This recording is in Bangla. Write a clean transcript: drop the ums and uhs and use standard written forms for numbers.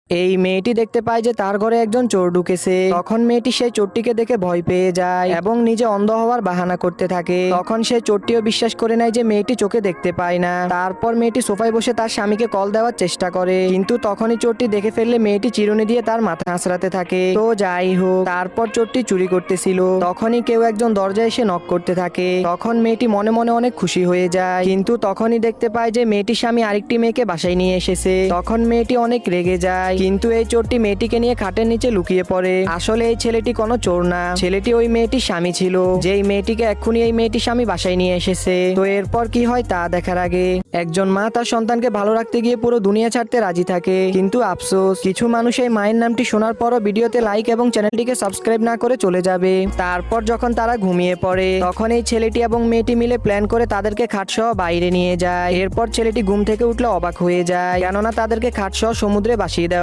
এই মেয়েটি দেখতে পায় যে তার ঘরে একজন চোর ঢুকেছে। তখন মেয়েটি সেই চোরটিকে দেখে ভয় পেয়ে যায় এবং নিজে অন্ধ হওয়ার বাহানা করতে থাকে। তখন সে চোরটিও বিশ্বাস করে নেয় যে মেয়েটি চোখে দেখতে পায় না। তারপর মেয়েটি সোফায় বসে তার স্বামীকে কল দেওয়ার চেষ্টা করে, কিন্তু তখনই চোরটি দেখে ফেললে মেয়েটি চিরুনি দিয়ে তার মাথা আঁচড়াতে থাকে। তো যাই হোক, তারপর চোরটি চুরি করতেছিল, তখনই কেউ একজন দরজায় এসে নক করতে থাকে। তখন মেয়েটি মনে মনে অনেক খুশি হয়ে যায়, কিন্তু তখনই দেখতে পায় যে মেয়েটির স্বামী আরেকটি মেয়েকে বাসায় নিয়ে এসেছে। তখন মেয়েটি অনেক রেগে যায়, কিন্তু এই চোরটি মেয়েটিকে নিয়ে খাটের নিচে লুকিয়ে পড়ে। আসলে এই ছেলেটি কোনো চোর না, ছেলেটি ওই মেয়েটির স্বামী ছিল, যেই মেয়েটিকে এক্ষুনি এই মেয়েটির স্বামী বাসায় নিয়ে এসেছে। তো এরপর কি হয় তা দেখার আগে একজন মা তার সন্তানকে ভালো রাখতে গিয়ে পুরো দুনিয়া ছাড়তে রাজি থাকে, কিন্তু আফসোস কিছু মানুষ এই মায়ের নামটি শোনার পরও ভিডিওতে লাইক এবং চ্যানেলটিকে সাবস্ক্রাইব না করে চলে যাবে। তারপর যখন তারা ঘুমিয়ে পড়ে, তখন এই ছেলেটি এবং মেয়েটি মিলে প্ল্যান করে তাদেরকে খাটসহ বাইরে নিয়ে যায়। এরপর ছেলেটি ঘুম থেকে উঠলে অবাক হয়ে যায়, কেননা তাদেরকে খাটসহ সমুদ্রে ভাসিয়ে দেওয়া